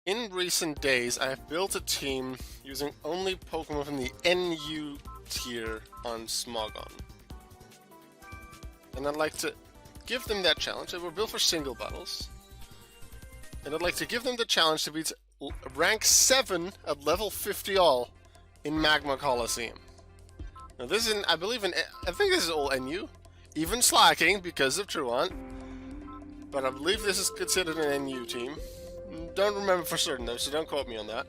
In recent days, I have built a team using only Pokemon from the NU tier on Smogon. And I'd like to give them that challenge. They were built for single battles. And I'd like to give them the challenge to beat rank 7 at level 50 all in Magma Colosseum. Now this is, I think this is all NU. Even slacking because of Truant. But I believe this is considered an NU team. Don't remember for certain though, so don't quote me on that.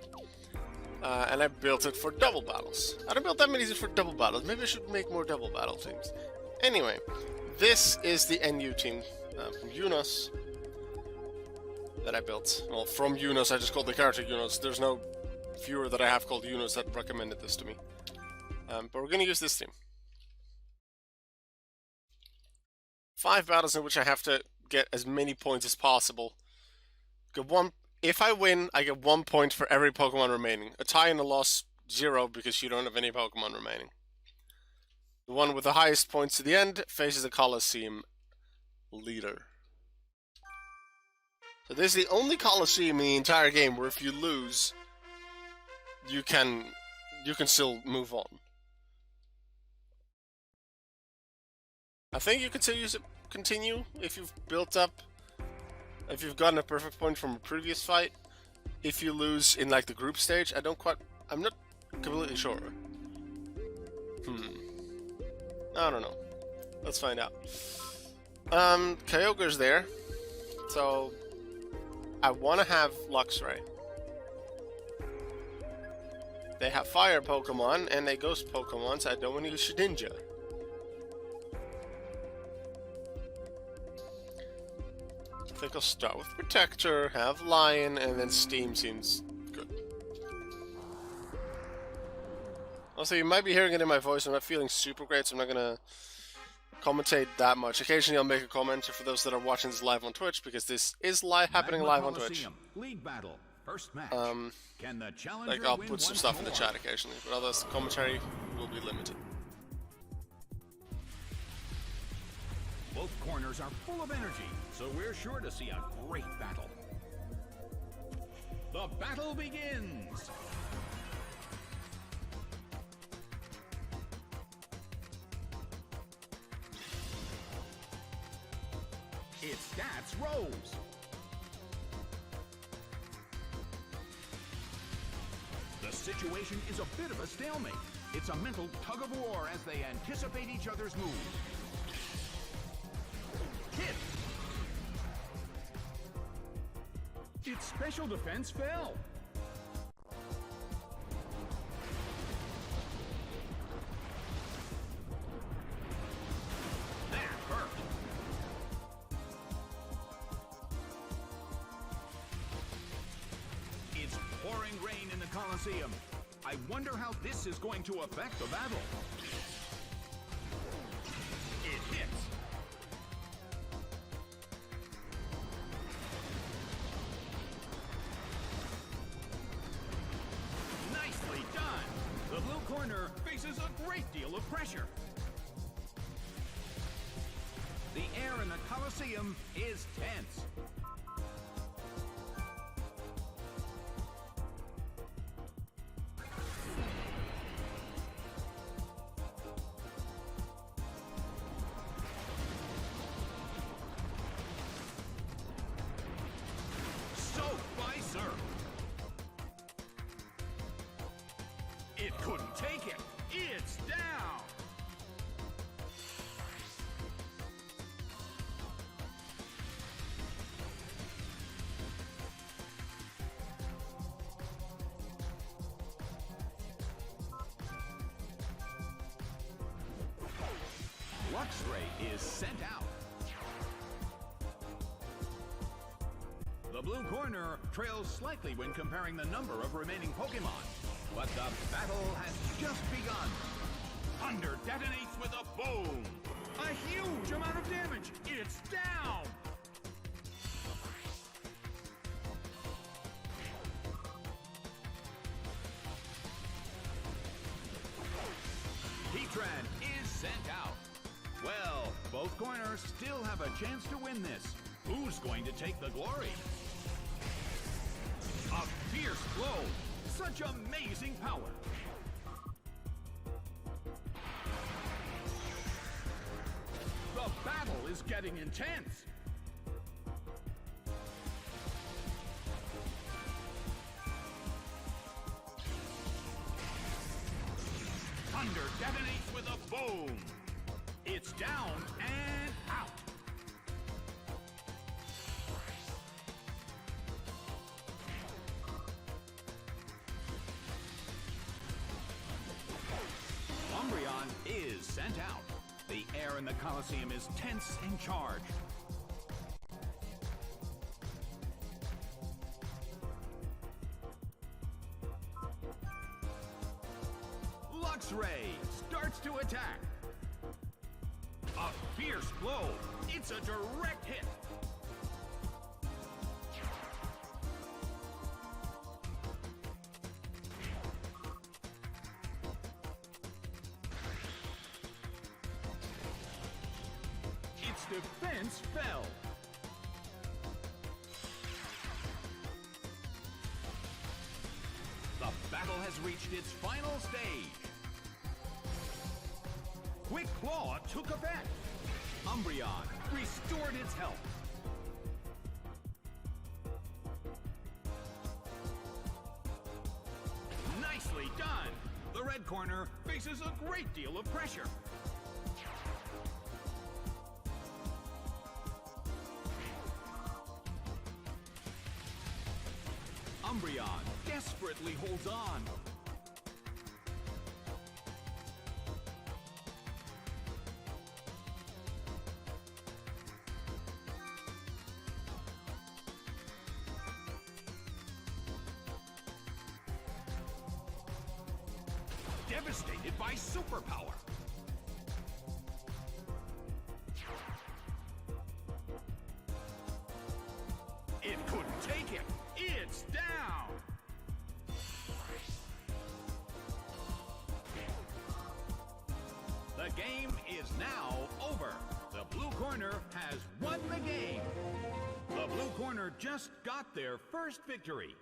And I built it for double battles. I don't build that many for double battles. Maybe I should make more double battle teams. Anyway, this is the NU team from Unos that I built. Well, from Unos, I just called the character Unos. There's no viewer that I have called Unos that recommended this to me. But we're going to use this team. 5 battles in which I have to get as many points as possible. If I win, I get 1 point for every Pokemon remaining. A tie and a loss, 0 because you don't have any Pokemon remaining. The one with the highest points to the end faces the Colosseum leader. So this is the only Colosseum in the entire game where if you lose, you can still move on. I think you can still continue if you've built up, if you've gotten a perfect point from a previous fight. If you lose in like the group stage, I'm not completely sure. I don't know. Let's find out. Kyogre's there, so I want to have Luxray. They have fire Pokemon and they ghost Pokemon, so I don't want to use Shedinja. I think I'll start with Protector, have Lion, and then Steam seems good. Also, you might be hearing it in my voice. I'm not feeling super great, so I'm not gonna commentate that much. Occasionally, I'll make a comment for those that are watching this live on Twitch, because this is happening live on Twitch. League battle. First match. Can the challenger like I'll put some stuff in the chat occasionally, but otherwise, the commentary will be limited. Both corners are full of energy, so we're sure to see a great battle. The battle begins! Its stats rose. The situation is a bit of a stalemate. It's a mental tug of war as they anticipate each other's moves. Hit! Its special defense fell. That hurt. It's pouring rain in the Colosseum. I wonder how this is going to affect the battle. It hits. Nicely done. The blue corner faces a great deal of pressure. The air in the Colosseum is tense. It couldn't take it. It's down. Luxray is sent out. The blue corner trails slightly when comparing the number of remaining Pokémon. But the battle has just begun. Thunder detonates with a boom. A huge amount of damage. It's down. Heatran is sent out. Well, both corners still have a chance to win this. Who's going to take the glory? A fierce blow! Such amazing power! The battle is getting intense! Thunder detonates with a boom! It's down and out! Umbreon is sent out. The air in the Colosseum is tense and charged. Luxray starts to attack. A fierce blow. It's a direct hit. Its defense fell. The battle has reached its final stage. Quick Claw took effect. Umbreon restored its health. Nicely done! The red corner faces a great deal of pressure. Umbreon desperately holds on. Devastated by superpower. It couldn't take it. It's down. The game is now over. The blue corner has won the game. The blue corner just got their first victory.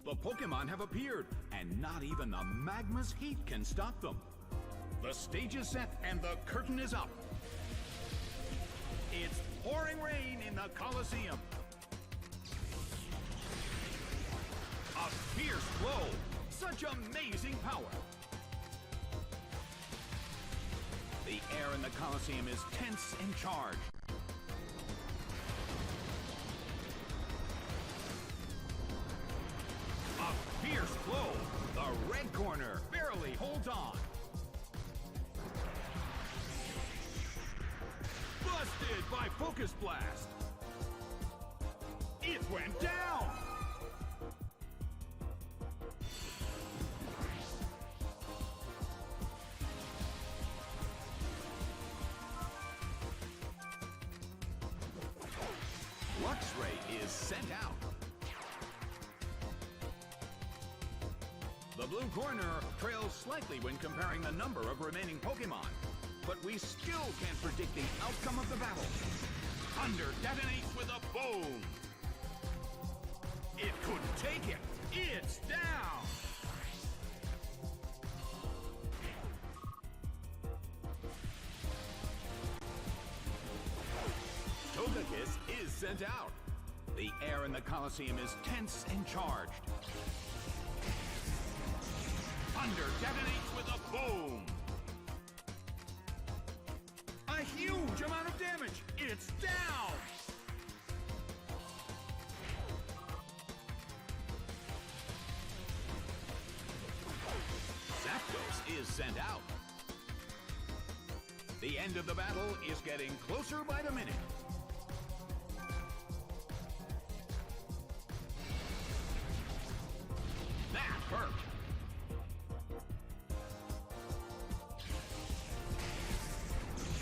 The Pokémon have appeared, and not even the magma's heat can stop them. The stage is set and the curtain is up. It's pouring rain in the Colosseum. A fierce blow. Such amazing power. The air in the Colosseum is tense and charged. A fierce blow. The red corner barely holds on. Busted by Focus Blast. It went down. Luxray is sent out. The blue corner trails slightly when comparing the number of remaining Pokémon, but we still can't predict the outcome of the battle. Thunder detonates with a boom. It couldn't take it. It's is sent out. The air in the Colosseum is tense and charged. Thunder detonates with a boom. A huge amount of damage. It's down. Zapdos is sent out. The end of the battle is getting closer by the minute. That hurt.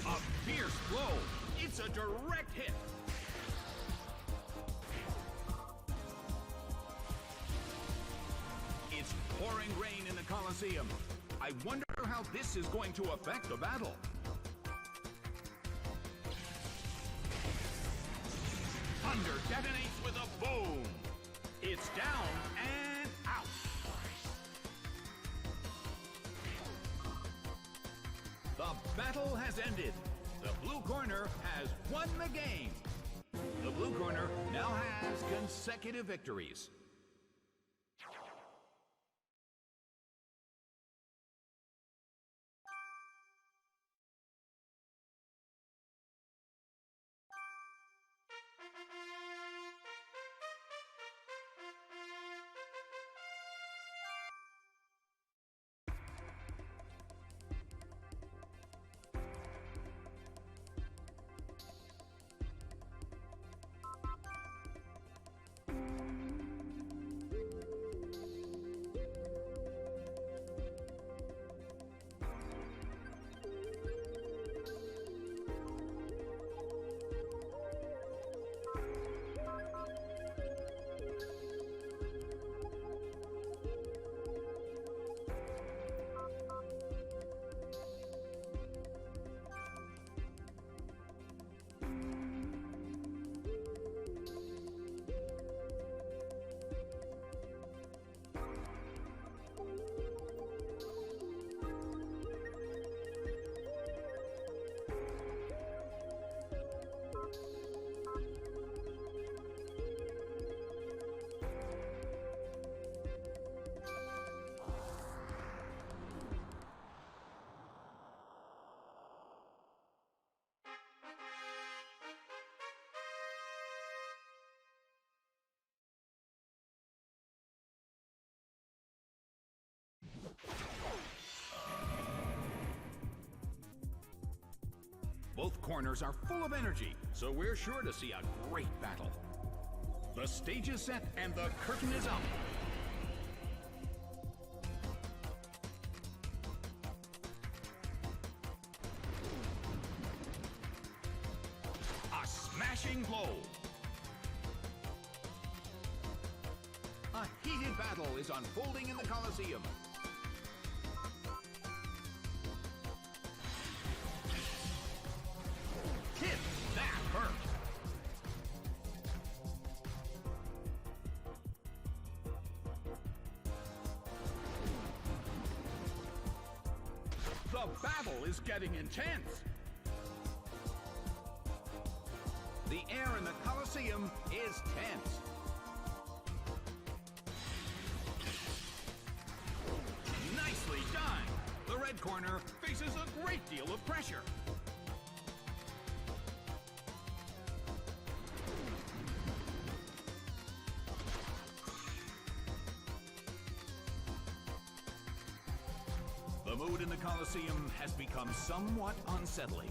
A fierce blow. It's a direct hit. It's pouring rain in the Colosseum. I wonder how this is going to affect the battle. Thunder detonates with a boom. It's down and out. The battle has ended. The blue corner has won the game. The blue corner now has consecutive victories. Both corners are full of energy, so we're sure to see a great battle. The stage is set and the curtain is up. A smashing blow. A heated battle is unfolding in the Colosseum. Hit! That hurt! The battle is getting intense! The air in the Colosseum is tense. Nicely done! The red corner faces a great deal of pressure. The mood in the Colosseum has become somewhat unsettling.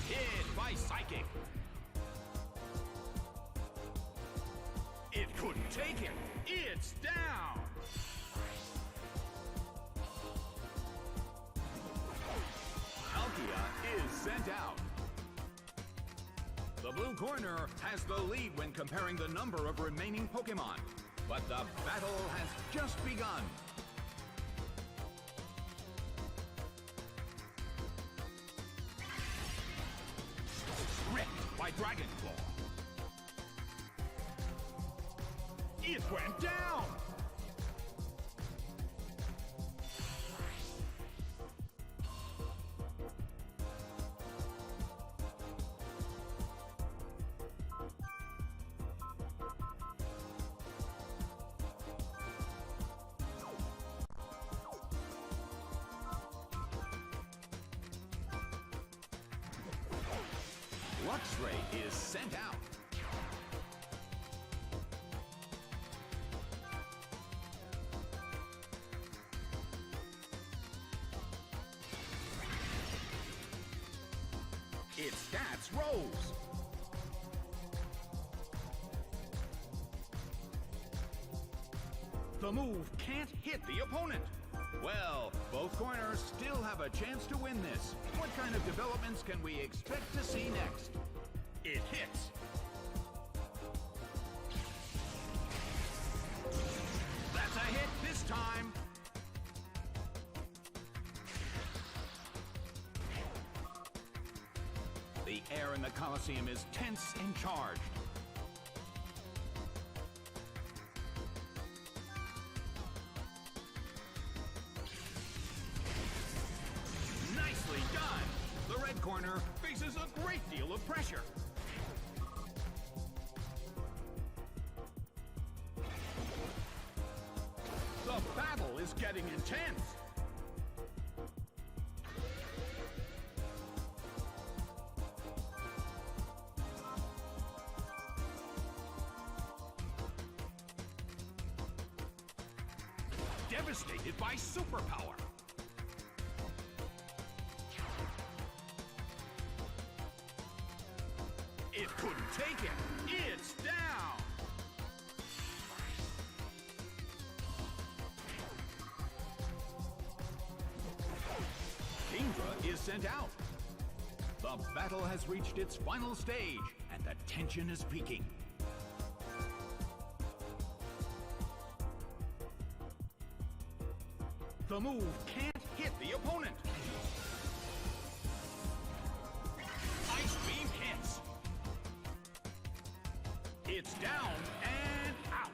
Hit by Psychic. It couldn't take it. It's down. Palkia is sent out. The blue corner has the lead when comparing the number of remaining Pokémon. But the battle has just begun. Ripped by Dragon Claw. It went down! Luxray is sent out. Its stats rose. The move can't hit the opponent. Well, both corners still have a chance to win this. What kind of developments can we expect to see next? It hits. That's a hit this time. The air in the Colosseum is tense and charged. Nicely done! The red corner faces a great deal of pressure. The battle is getting intense. Devastated by superpower. It couldn't take it. It's down. Kingdra is sent out. The battle has reached its final stage, and the tension is peaking. The move can't hit the opponent. Ice Beam hits. It's down and out.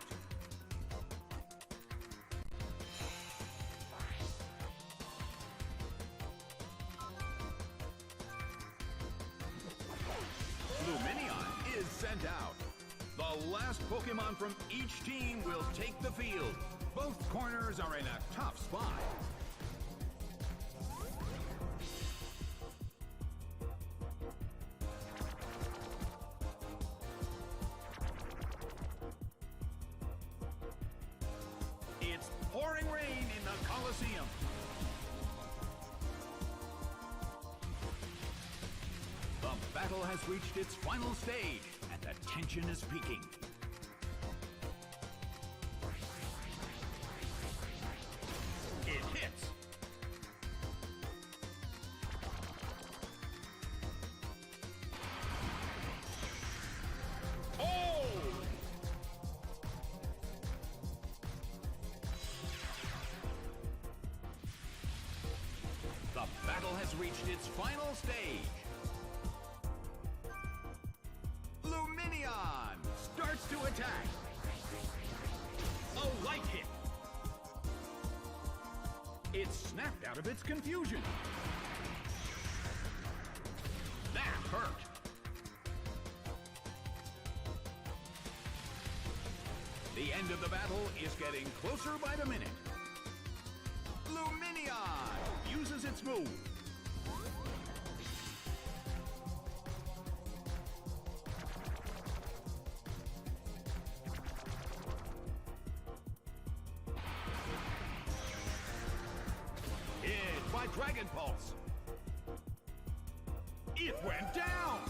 Luminion is sent out. The last Pokémon from each team will take the field. Both corners are in a tough spot. It's pouring rain in the Colosseum. The battle has reached its final stage, and the tension is peaking. It hits. Oh! The battle has reached its final stage. Luminion starts to attack. A light hit. It snapped out of its confusion. That hurt. The end of the battle is getting closer by the minute. Luminion uses its move. Hit by Dragon Pulse. It went down.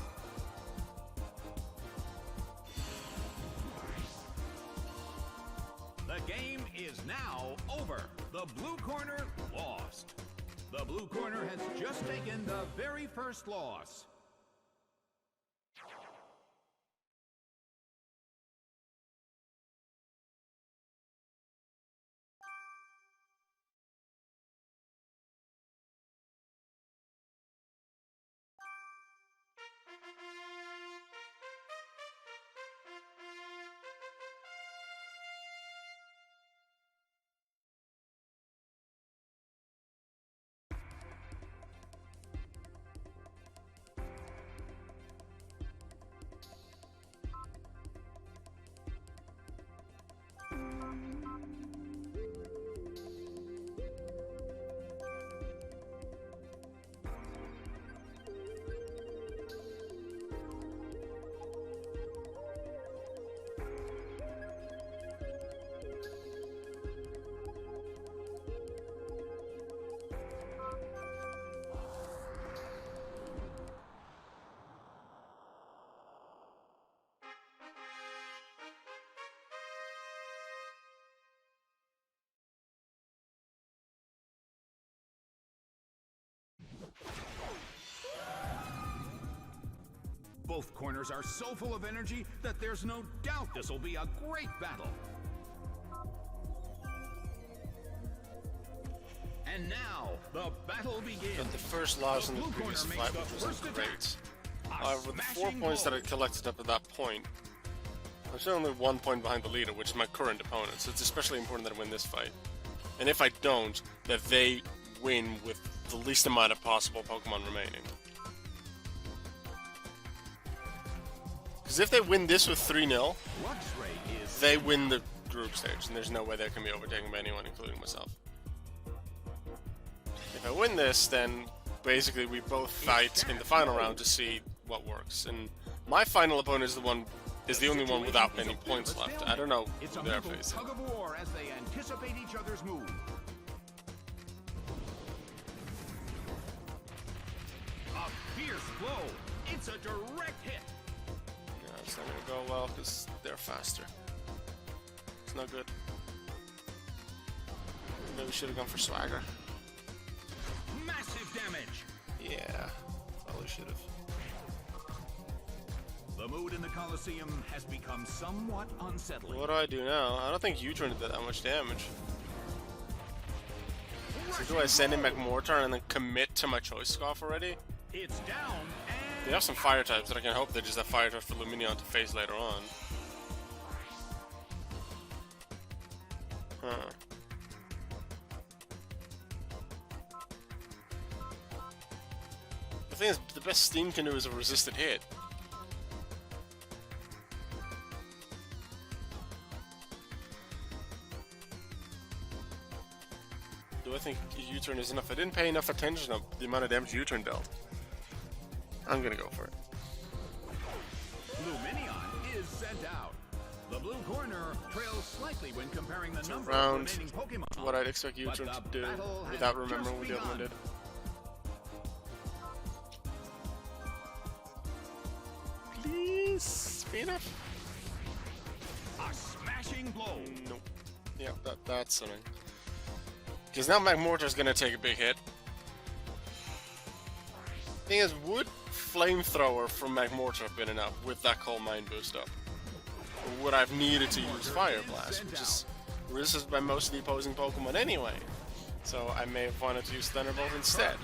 The game is now over. The blue corner lost. The blue corner has just taken the very first loss. Both corners are so full of energy that there's no doubt this will be a great battle. And now, the battle begins. Got the first loss in the previous fight, which was great. With the 4 points that I collected up to that point, I'm still only 1 point behind the leader, which is my current opponent, so it's especially important that I win this fight. And if I don't, that they win with the least amount of possible Pokemon remaining. Because if they win this with 3-0, they win the group stage, and there's no way they can be overtaken by anyone, including myself. If I win this, then basically we both fight in the final round to see what works. And my final opponent is the only one without any points left. I don't know who they're facing. Tug of war as they anticipate each other's move. A fierce blow. It's a direct hit. Yeah, it's not gonna go well because they're faster. It's not good. Maybe we should have gone for Swagger. Massive damage. Yeah, probably should have. The mood in the Colosseum has become somewhat unsettling. What do I do now? I don't think U-turn did that much damage. So do I send in McMortar and then commit to my Choice Scarf already? It's down and They have some fire types that I can hope they just have fire types for Luminion to face later on. Huh. The thing is, the best Steam can do is a resisted hit. Do I think U-turn is enough? I didn't pay enough attention to the amount of damage U-turn dealt. I'm gonna go for it. Luminion is sent out. The blue corner trails slightly when comparing the number Around of remaining Pokemon. what I'd expect U-turn to do without remembering what the other one did. Please be enough. A smashing blow. Nope. Yeah, that's something. Because now McMortar's gonna take a big hit. Thing is, would Flamethrower from McMortar have been enough with that Coal Mine boost up? Or would I have needed to use Fire Blast, which is resisted by most of the opposing Pokemon anyway? So I may have wanted to use Thunderbolt instead.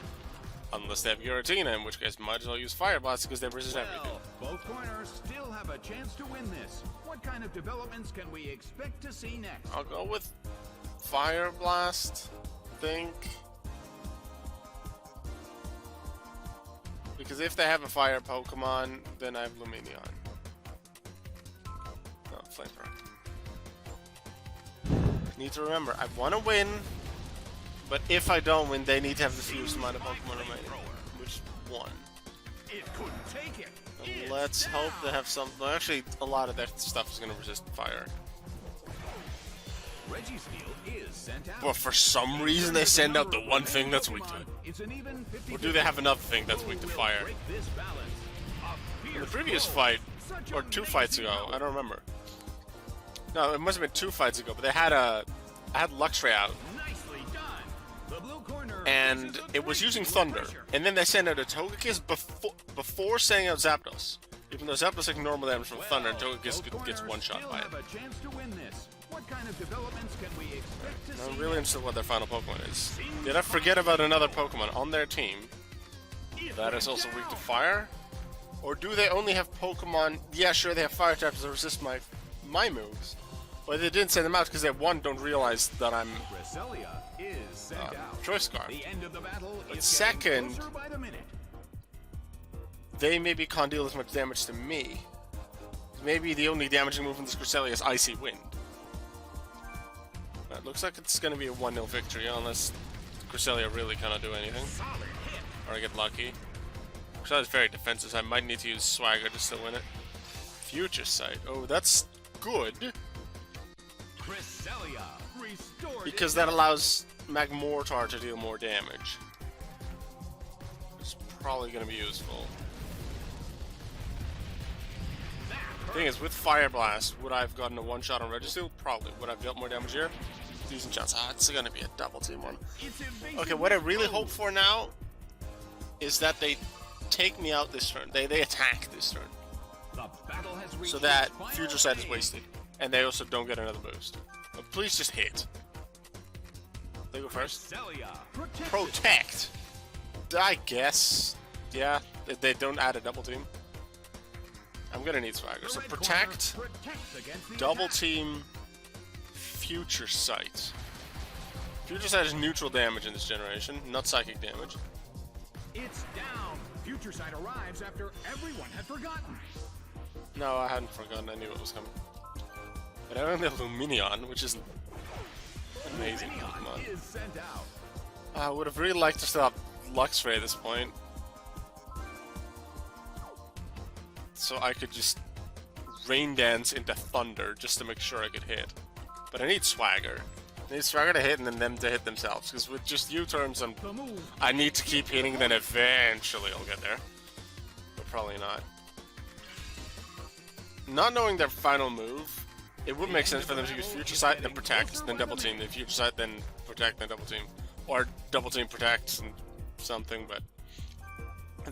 Unless they have Giratina, in which case might as well use Fire Blast because they resist everything. Both corners still have a chance to win this. What kind of developments can we expect to see next? I'll go with Fire Blast, I think. Because if they have a fire Pokemon, then I have Luminion. No, Flamethrower. Need to remember, I want to win, but if I don't win, they need to have the fewest amount of Pokemon remaining. Which one? It couldn't take it. And let's hope they have some. Well, actually, a lot of that stuff is going to resist fire. Registeel is sent out. But for some reason, they send out the one thing that's weak to it. It's an even 50. Or do they have another thing that's weak to fire? In the previous fight, or 2 fights ago, I don't remember. No, it must have been 2 fights ago, but they had I had Luxray out, Nicely done. The blue corner and it was using Thunder, and then they sent out a Togekiss before sending out Zapdos. Even though Zapdos taking normal damage from Thunder, and Togekiss gets one-shot by it. Have a chance to win this. What kind of developments can we expect to see? I'm really interested in what their final Pokemon is. Did I forget about another Pokemon on their team that is also weak to fire? Or do they only have Pokemon? Yeah, sure, they have fire types that resist my moves. But they didn't send them out because they, one, don't realize that I'm Cresselia is sent out. Choice Scarf. The end of the battle But is second, closer by the minute. they maybe can't deal as much damage to me. Maybe the only damaging move in this Cresselia is Icy Wind. It looks like it's going to be a 1-0 victory, unless Cresselia really cannot do anything. Or I get lucky. Cresselia's very defensive, so I might need to use Swagger to still win it. Future Sight. Oh, that's good. Cresselia restored Because that allows McMortar to deal more damage. It's probably going to be useful. The thing is, with Fire Blast, would I have gotten a one-shot on Registeel? Probably. Would I have dealt more damage here? Decent chance. Ah, it's going to be a double team one. Okay, what I really hope for now is that they take me out this turn. They attack this turn. The battle has reached So that its final future sight is stage. wasted. And they also don't get another boost. But please just hit. They go first. Cresselia protects Protect! I guess. Yeah, they don't add a double team. I'm gonna need Swagger. The So red protect, corner protects against the double attack. team, future sight. Future sight is neutral damage in this generation, not psychic damage. It's down. Future Sight arrives after everyone had forgotten. No, I hadn't forgotten. I knew it was coming. But I don't have Luminion, which is amazing Leon Pokemon. is sent out. I would have really liked to still have Luxray at this point. So I could just Rain Dance into Thunder just to make sure I could hit. But I need Swagger. I need Swagger to hit and then them to hit themselves. Because with just U-turns, The move. I need to keep hitting, then eventually I'll get there. But probably not. Not knowing their final move, it would make sense for them to use Future Sight, then Protect, then Double Team, then Future Sight, then Protect, then Double Team. Or Double Team Protect and something, but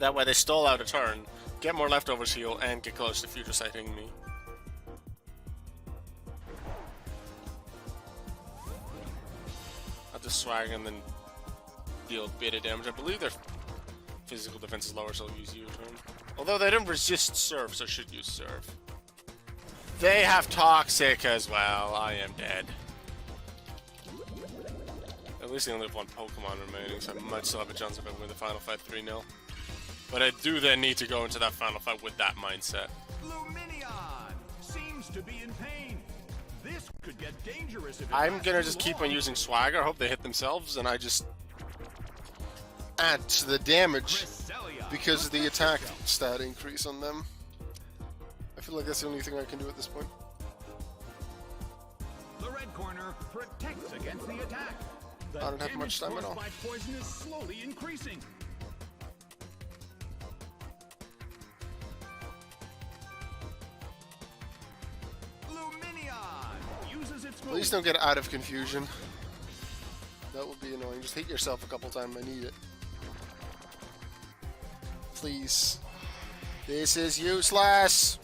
that way they stall out a turn, get more leftovers heal, and get close to Future Sighting me. I'll just swag and then deal a bit of damage. I believe their physical defense is lower, so I'll use U-turn. Although they don't resist Surf, so I should use Surf. They have Toxic as well. I am dead. At least they only have one Pokemon remaining, so I might still have a chance if I win the final fight 3-0. But I do then need to go into that final fight with that mindset. Luminion seems to be in pain. This could get dangerous if it I'm lasts gonna too just keep on long. using Swagger, hope they hit themselves, and I just add to the damage Cresselia because of the attack protects stat increase on them. I feel like that's the only thing I can do at this point. The red corner protects against the attack. The I don't have much damage time at caused all. by poison is slowly increasing. Luminion uses its Please don't get out of confusion. That would be annoying. Just hit yourself a couple times. I need it. Please. This is useless!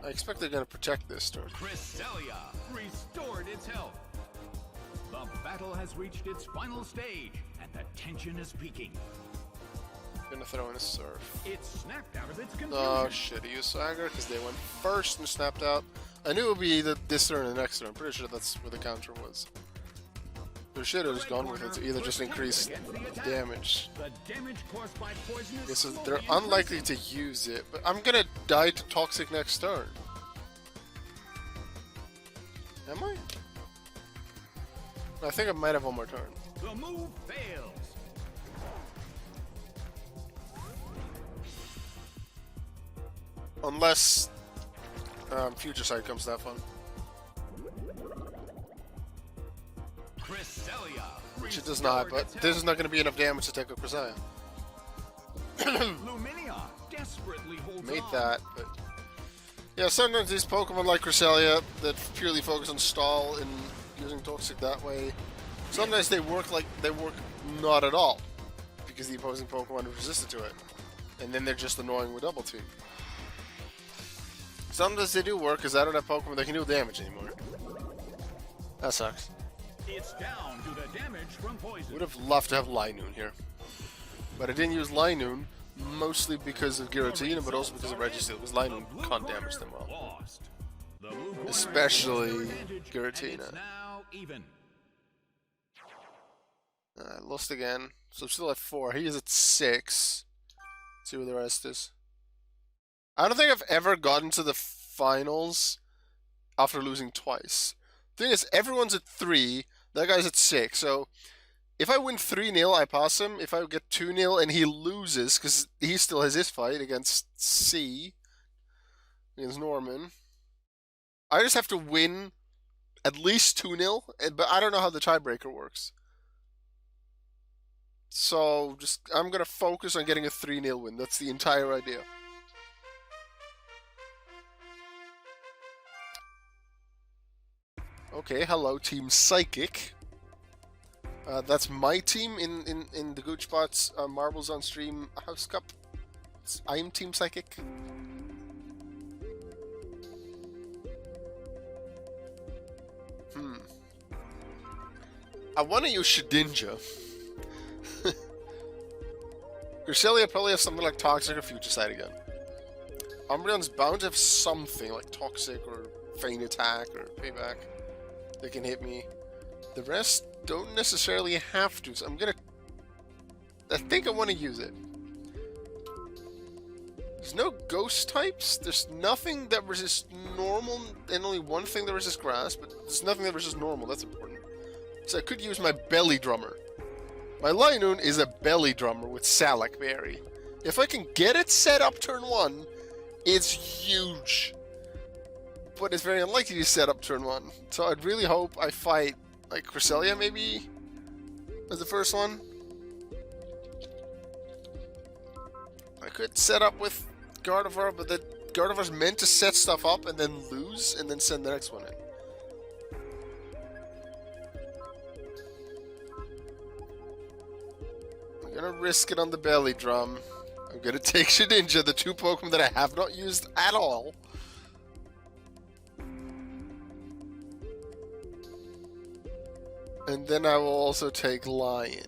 I expect they're gonna protect this turn. Cresselia restored its health. The battle has reached its final stage, and the tension is peaking. Gonna throw in a Surf. It snapped out of its confusion. Oh shit, he used Swagger because they went first and snapped out. I knew it would be this turn and the next turn. I'm pretty sure that's where the counter was. They should have just gone with it to either just increase damage. The damage caused by poison is Yeah, so slowly they're unlikely to use it, but I'm gonna die to Toxic next turn. Am I? I think I might have one more turn. increasing. The move fails. Unless Future Sight comes to that fun. Cresselia Which it does not, restored but its this is not gonna be enough damage to take a Cresselia. Luminion desperately holds Made on. that, but yeah, sometimes these Pokemon like Cresselia that purely focus on stall and using Toxic that way, sometimes they work not at all because the opposing Pokemon is resistant to it, and then they're just annoying with Double Team. Sometimes they do work because I don't have Pokemon that can deal damage anymore. That sucks. It's down to the damage from poison. Would have loved to have Linoon here, but I didn't use Linoon mostly because of Giratina, but also because of Registeel, because Linoon can't damage them well. Lost. The blue corner Especially has their advantage, Giratina. and it's now even. Lost again. So I'm still at 4. He is at 6. Let's see where the rest is. I don't think I've ever gotten to the finals after losing twice. Thing is, everyone's at 3. That guy's at 6. So if I win 3-0, I pass him. If I get 2-0 and he loses, because he still has his fight against C, against Norman, I just have to win at least 2-0, but I don't know how the tiebreaker works. So I'm going to focus on getting a 3-0 win. That's the entire idea. Okay, hello, Team Psychic. That's my team in the Goochbots Marbles on Stream House Cup. I'm Team Psychic. I want to use Shedinja. Cresselia probably has something like Toxic or Future Sight again. Umbreon's bound to have something like Toxic or Feint Attack or Payback that can hit me. The rest don't necessarily have to, so I think I want to use it. There's no ghost types, there's nothing that resists normal, and only one thing that resists grass, but there's nothing that resists normal, that's important. So I could use my Belly Drummer. My Linoon is a Belly Drummer with Salac Berry. If I can get it set up turn 1, it's huge. But it's very unlikely to set up turn 1. So I'd really hope I fight, like, Cresselia maybe as the first one. I could set up with Gardevoir, but that Gardevoir's meant to set stuff up and then lose and then send the next one in. I'm gonna risk it on the Belly Drum. I'm gonna take Shedinja, the 2 Pokemon that I have not used at all. And then I will also take Lion.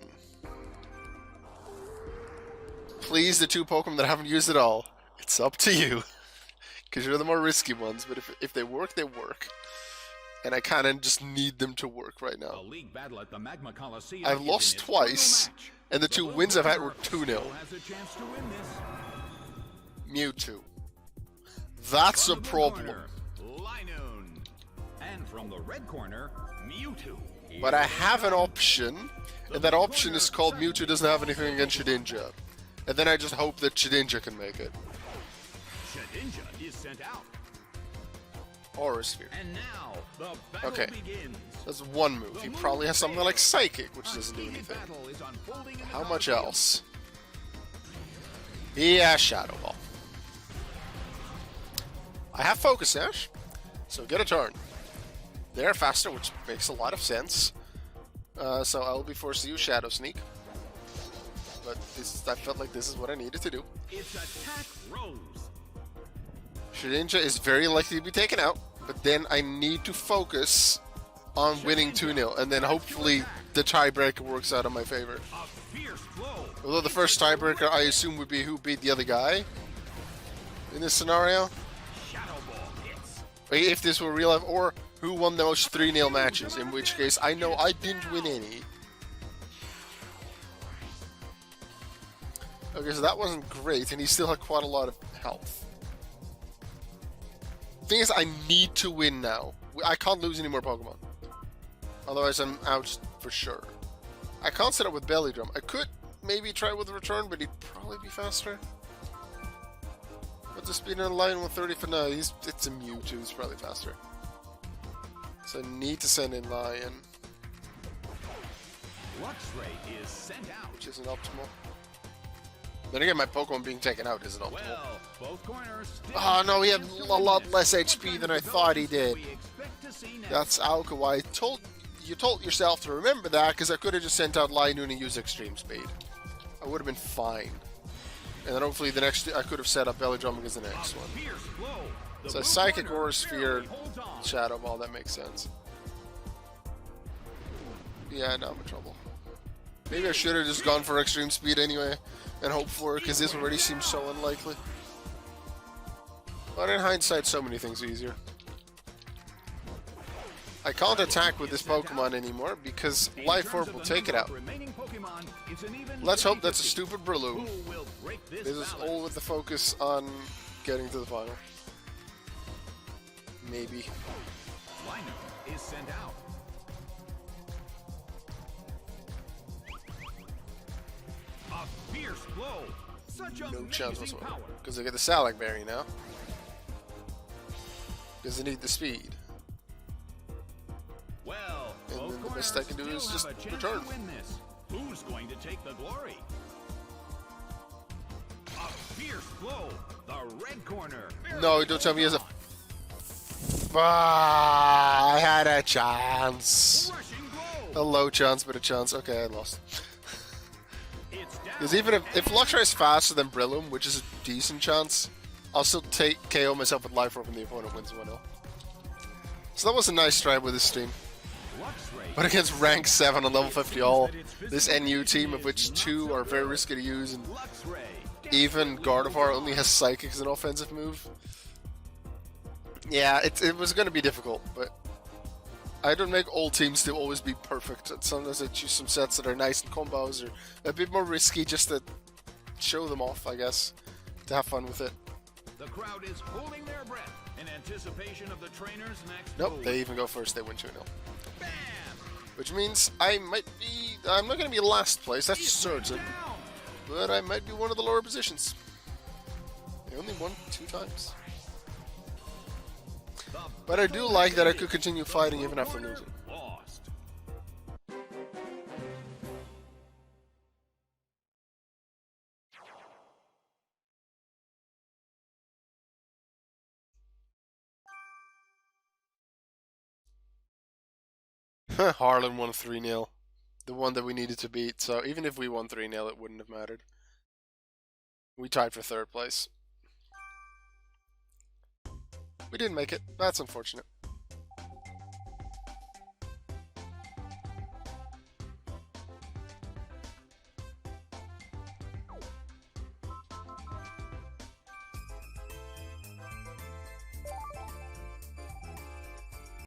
Please, the 2 Pokemon that I haven't used at all. It's up to you. Because you're the more risky ones, but if they work, they work. And I kind of just need them to work right now. I've lost twice, and the 2 wins I've had were 2-0. Mewtwo. That's a problem. And from the red corner, Mewtwo. But I have an option, and that option is called Mewtwo doesn't have anything against Shedinja. And then I just hope that Shedinja can make it. Shedinja is sent out. Aura Sphere. And now the battle begins. That's one move. He probably has something like Psychic, which doesn't do anything. How much else? Yeah, Shadow Ball. I have Focus Sash, so get a turn. They're faster, which makes a lot of sense. So I'll be forced to use Shadow Sneak. But I felt like this is what I needed to do. It's Attack Rose. Shedinja is very likely to be taken out, but then I need to focus on winning 2-0, and then hopefully the tiebreaker works out in my favor. Although the first tiebreaker I assume would be who beat the other guy in this scenario. If this were real life, or who won the most 3-0 matches, in which case I know I didn't win any. Okay, so that wasn't great, and he still had quite a lot of health. The thing is, I need to win now. I can't lose any more Pokemon. Otherwise, I'm out for sure. I can't set up with Belly Drum. I could maybe try with Return, but he'd probably be faster. What's the speed in a Lion 130 for now? It's a Mewtwo, it's probably faster. So I need to send in Lion. Luxray is sent out. Which isn't optimal. Then again, my Pokemon being taken out isn't optimal. Well, both corners. Oh no, he had a lot less HP than I thought he did. That's Alkawa. You told yourself to remember that, because I could have just sent out Linoon and used Extreme Speed. I would have been fine. And then hopefully the next I could have set up Belly Drum against the next one. So Psychic Aura Sphere, Shadow Ball, that makes sense. Yeah, now I'm in trouble. Maybe I should have just gone for Extreme Speed anyway and hoped for it, because this already seems so unlikely. But in hindsight, so many things are easier. I can't attack with this Pokemon anymore because Life Orb will take it out. Let's hope that's a stupid Breloom. This is all with the focus on getting to the final. Maybe. Linoon is sent out. A fierce blow. Such No chance whatsoever. power. Because I get the Salac Berry now. Because I need the speed. Well, And then the best I can do is just return. Who's going to take the glory? A fierce blow. The red corner. No, don't tell me he has a... I had a chance. Rushing blow. A low chance, but a chance. Okay, I lost. It's down. Because even if Luxray is faster than Brillium, which is a decent chance, I'll still take KO myself with Life Orb when the opponent wins 1-0. So that was a nice try with this team. But against rank 7 on level 50 all, this NU team, of which 2 are very risky to use, and even Gardevoir only has Psychic as an offensive move. Yeah, it was going to be difficult, but I don't make all teams to always be perfect. And sometimes I choose some sets that are nice in combos, or a bit more risky just to show them off, I guess, to have fun with it. The crowd is holding their breath in anticipation of the trainer's next Nope, move. they even go first, they win 2-0. Bam! Which means I'm not going to be last place, that's certain, but I might be one of the lower positions. I only won 2 times. But I do like that I could continue fighting even after losing. Lost. Harlan won 3-0. The one that we needed to beat, so even if we won 3-0, it wouldn't have mattered. We tied for 3rd place. We didn't make it. That's unfortunate.